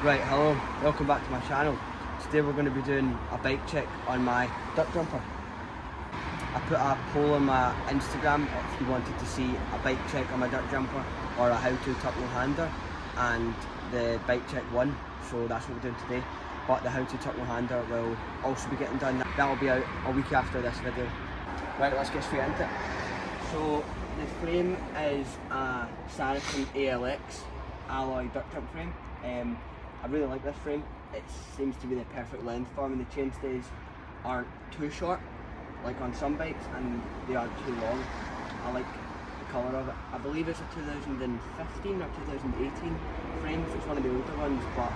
Right, hello, welcome back to my channel. Today we're going to be doing a bike check on my duck jumper. I put a poll on my Instagram if you wanted to see a bike check on my duck jumper or a how-to tuck no-hander, and the bike check won, so that's what we're doing today. But the how-to tuck no-hander will also be getting done. That'll be out a week after this video. Right, let's get straight into it. So the frame is a Saracen ALX alloy duck jump frame. I really like this frame. It seems to be the perfect length for me. The chainstays aren't too short, like on some bikes, and they aren't too long. I like the colour of it. I believe it's a 2015 or 2018 frame. It's one of the older ones, but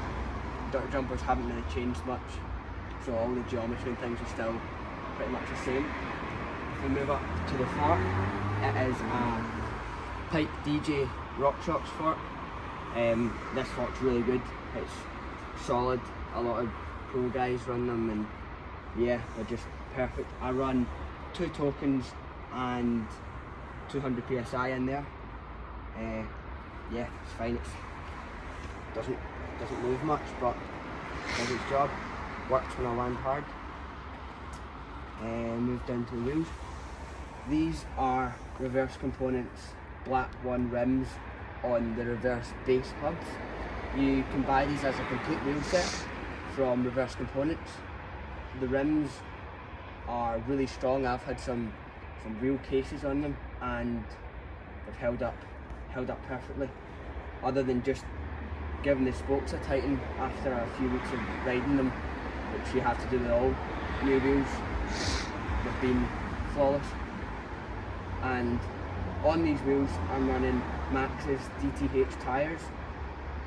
duck jumpers haven't really changed much, so all the geometry and things are still pretty much the same. If we move up to the fork, it is a Pike DJ RockShox fork. This fork's really good. It's solid. A lot of pro guys run them, and yeah, they're just perfect. I run 2 tokens and 200 psi in there. Yeah, it's fine. It doesn't move much, but does its job. Works when I land hard. Move down to the wheels. These are Reverse Components Black 1 rims on the reverse base hubs. You can buy these as a complete wheel set from Reverse Components. The rims are really strong. I've had some real cases on them, and they've held up perfectly. Other than just giving the spokes a tighten after a few weeks of riding them, which you have to do with all new wheels, they've been flawless. And on these wheels I'm running Maxxis DTH tyres,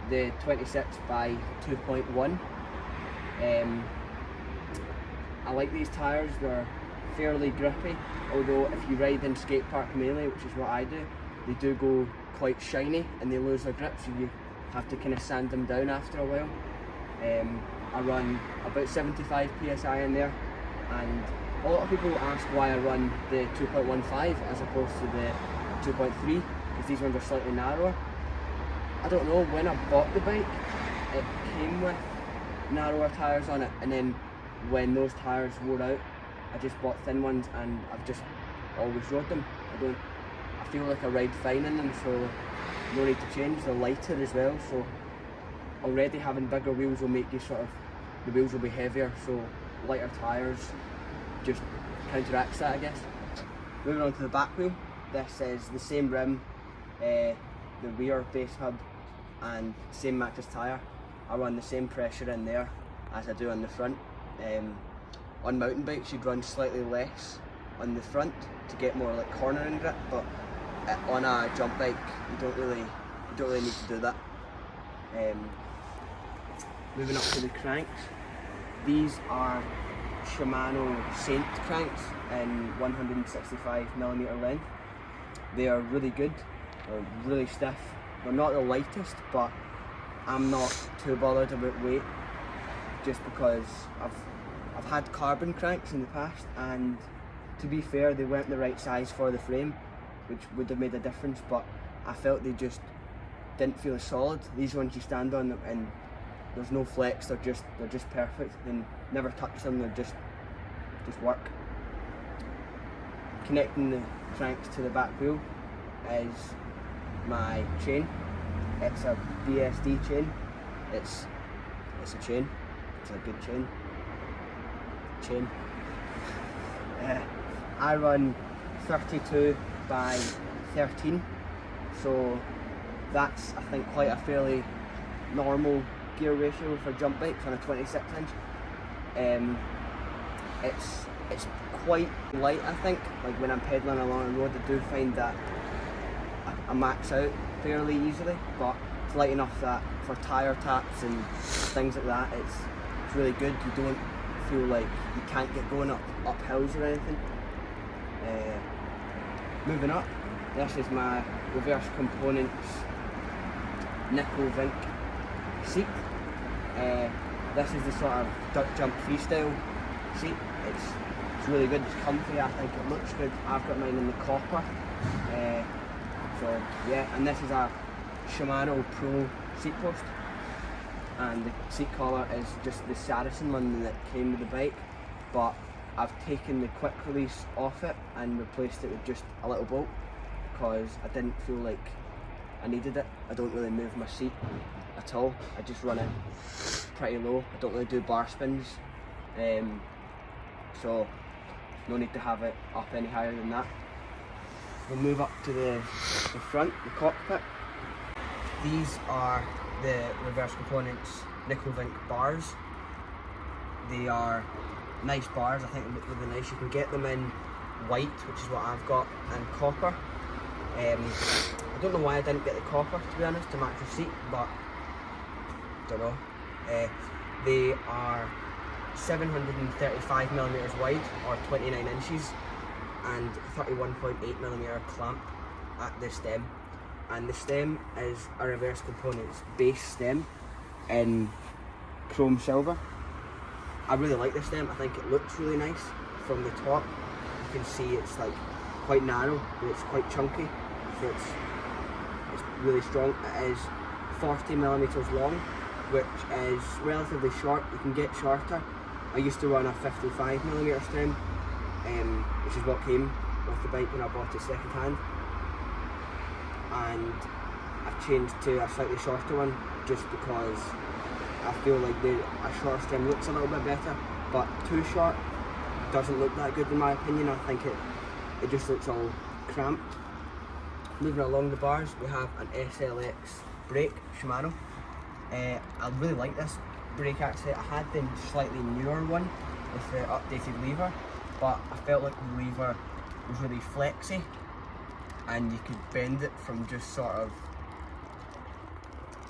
the 26 by 2.1. I like these tyres. They're fairly grippy, although if you ride in skate park mainly, which is what I do, they do go quite shiny and they lose their grip, so you have to kind of sand them down after a while. I run about 75 psi in there, and a lot of people ask why I run the 2.15 as opposed to the 2.3, because these ones are slightly narrower. I don't know, when I bought the bike, it came with narrower tyres on it, and then when those tyres wore out, I just bought thin ones, and I've just always rode them. I feel like I ride fine in them, so no need to change. They're lighter as well, so already having bigger wheels will make you the wheels will be heavier, so lighter tyres just counteracts that, I guess. Moving on to the back wheel, this is the same rim, the rear base hub, and same Maxxis tyre. I run the same pressure in there as I do on the front. On mountain bikes you'd run slightly less on the front to get more like cornering grip, but on a jump bike you don't really need to do that. Moving up to the cranks, these are Shimano Saint cranks in 165mm length. They are really good. They're really stiff. They're not the lightest, but I'm not too bothered about weight, just because I've had carbon cranks in the past, and to be fair, they weren't the right size for the frame, which would have made a difference, but I felt they just didn't feel as solid. These ones you stand on them and there's no flex, they're just perfect, and never touch them, they just work. Connecting the cranks to the back wheel is my chain. It's a BSD chain. It's a chain. It's a good chain. I run 32 by 13, so that's, I think, quite a fairly normal gear ratio for jump bikes on a 26 inch. It's quite light, I think. Like when I'm pedaling along the road, I do find that I max out fairly easily, but it's light enough that for tyre taps and things like that, it's really good. You don't feel like you can't get going up hills or anything. Moving up, this is my Reverse Components Nickel Vink seat. This is the sort of duck jump freestyle seat. It's really good, it's comfy, I think it looks good. I've got mine in the copper. So yeah, and this is a Shimano Pro seat post. and the seat collar is just the Saracen one that came with the bike, but I've taken the quick release off it and replaced it with just a little bolt because I didn't feel like I needed it. I don't really move my seat at all. I just run it pretty low. I don't really do bar spins, so no need to have it up any higher than that. We'll move up to the front, the cockpit. These are the Reverse Components Nickel-Vink bars. They are nice bars, I think they look really nice. You can get them in white, which is what I've got, and copper. I don't know why I didn't get the copper, to be honest, to match the seat, but don't know. They are 735mm wide, or 29 inches, and 31.8mm clamp at the stem. And the stem is a Reverse Components base stem in chrome silver. I really like this stem. I think it looks really nice from the top. You can see it's like quite narrow, but it's quite chunky, so it's really strong. It is 40mm long, which is relatively short. You can get shorter. I used to run a 55mm stem, which is what came with the bike when I bought it second hand. And I've changed to a slightly shorter one just because I feel like a short stem looks a little bit better, but too short doesn't look that good in my opinion. I think it just looks all cramped. Moving along the bars, we have an SLX brake, Shimano. I really like this brake actually. I had the slightly newer one with the updated lever, but I felt like the lever was really flexy and you could bend it from just sort of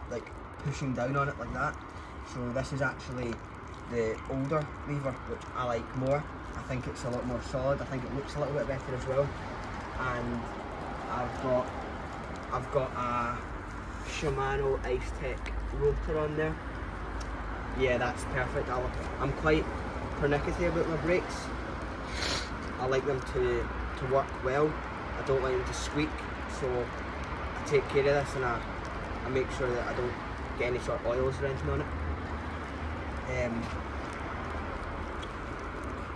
like pushing down on it like that. So this is actually the older lever, which I like more. I think it's a lot more solid. I think it looks a little bit better as well. And I've got a Shimano Ice Tech rotor on there. Yeah, that's perfect. I'm quite pernickety about my brakes. I like them to work well. I don't like them to squeak, so I take care of this and I make sure that I don't get any sort of oils or anything on it.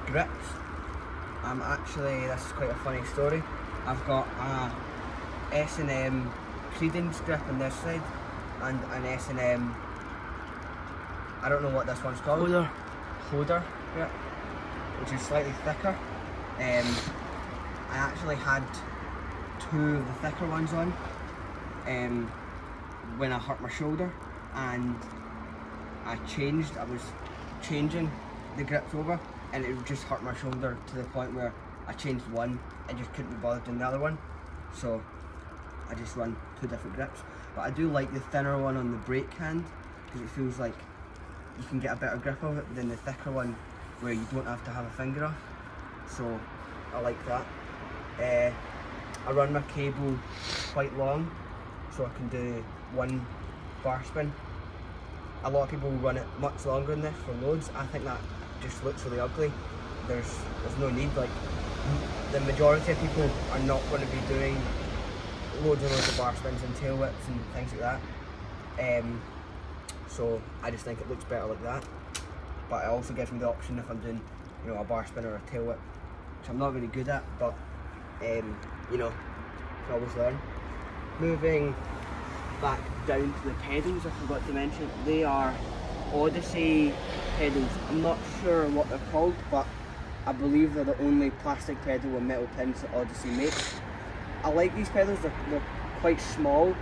Grips. This is quite a funny story. I've got a S&M Credence grip on this side and an S&M, I don't know what this one's called. Hoder grip, which is slightly thicker. I actually had two of the thicker ones on when I hurt my shoulder, and I was changing the grips over and it just hurt my shoulder to the point where I changed one and just couldn't be bothered doing the other one, so I just run two different grips. But I do like the thinner one on the brake hand because it feels like you can get a better grip of it than the thicker one where you don't have to have a finger off, so I like that. I run my cable quite long so I can do one bar spin. A lot of people run it much longer than this for loads. I think that just looks really ugly. There's no need. Like, the majority of people are not going to be doing loads and loads of bar spins and tail whips and things like that. So I just think it looks better like that. But it also gives me the option if I'm doing, a bar spin or a tail whip, which I'm not really good at, but you can always learn. Moving back down to the pedals, I forgot to mention, they are Odyssey pedals. I'm not sure what they're called, but I believe they're the only plastic pedal with metal pins that Odyssey makes. I like these pedals. They're quite small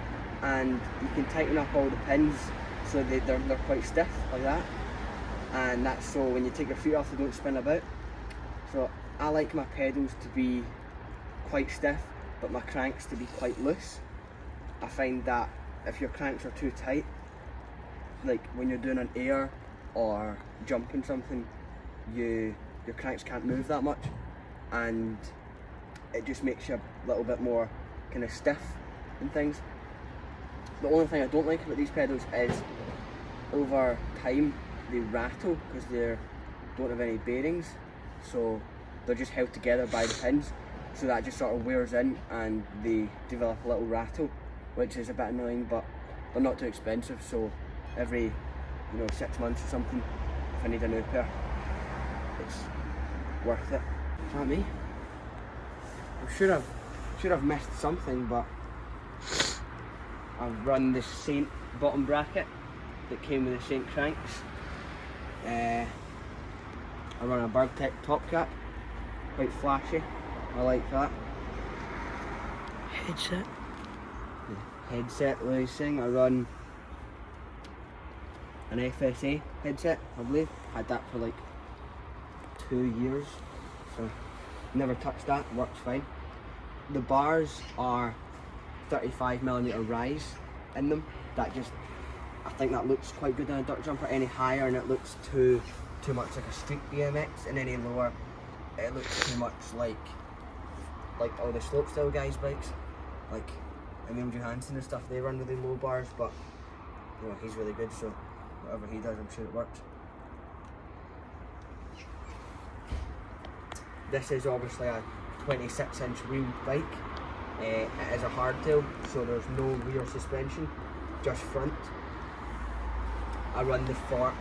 and you can tighten up all the pins so they're quite stiff like that, and that's so when you take your feet off they don't spin about. So I like my pedals to be quite stiff but my cranks to be quite loose. I find that if your cranks are too tight, like when you're doing an air or jumping something, your cranks can't move that much and it just makes you a little bit more kind of stiff and things. The only thing I don't like about these pedals is over time they rattle because they don't have any bearings, so they're just held together by the pins, so that just sort of wears in and they develop a little rattle, which is a bit annoying, but they're not too expensive, so every you know, 6 months or something, if I need a new pair, it's worth it. Is that me? I should have missed something, but I've run the Saint bottom bracket that came with the Saint cranks. I run a Bergtech top cap, quite flashy, I like that. Headset. Headset racing, I run an FSA headset, I believe. Had that for like 2 years, so never touched that, works fine. The bars are 35mm rise in them. That just, I think that looks quite good on a dirt jumper. Any higher and it looks too much like a street BMX, and any lower it looks too much like all the slopestyle guys' bikes, like Emil Johansson and stuff. They run really low bars, but you know, he's really good, so whatever he does, I'm sure it works. This is obviously a 26-inch wheeled bike. It is a hardtail, so there's no rear suspension, just front. I run the fork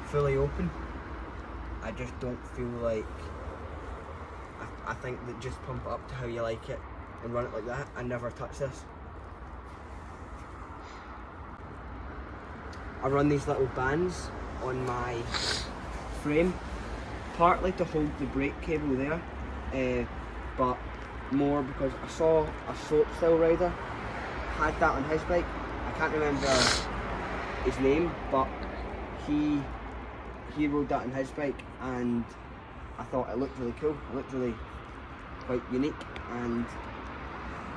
fully open. I just don't feel like, I think that just pump it up to how you like it and run it like that. I never touch this. I run these little bands on my frame, partly to hold the brake cable there, but more because I saw a slopestyle rider had that on his bike. I can't remember his name, but he rode that on his bike, and I thought it looked really cool. It looked really quite unique, and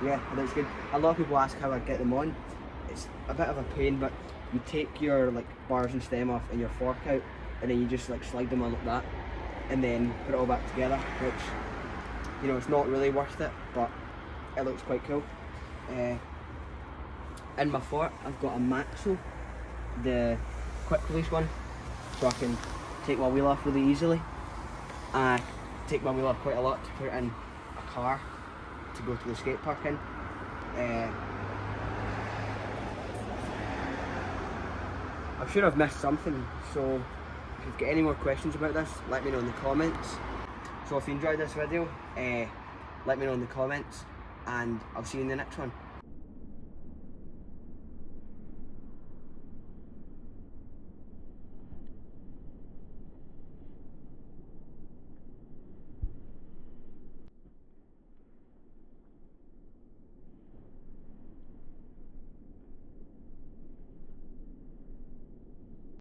yeah, it looks good. A lot of people ask how I get them on. It's a bit of a pain, but you take your like bars and stem off and your fork out, and then you just like slide them on like that, and then put it all back together, which, you know, it's not really worth it, but it looks quite cool. In my fork, I've got a Maxo, the quick release one, so I can take my wheel off really easily. I take my wheel off quite a lot to put it in a car to go to the skate park in. I'm sure I've missed something, so if you've got any more questions about this, let me know in the comments. So if you enjoyed this video, let me know in the comments, and I'll see you in the next one.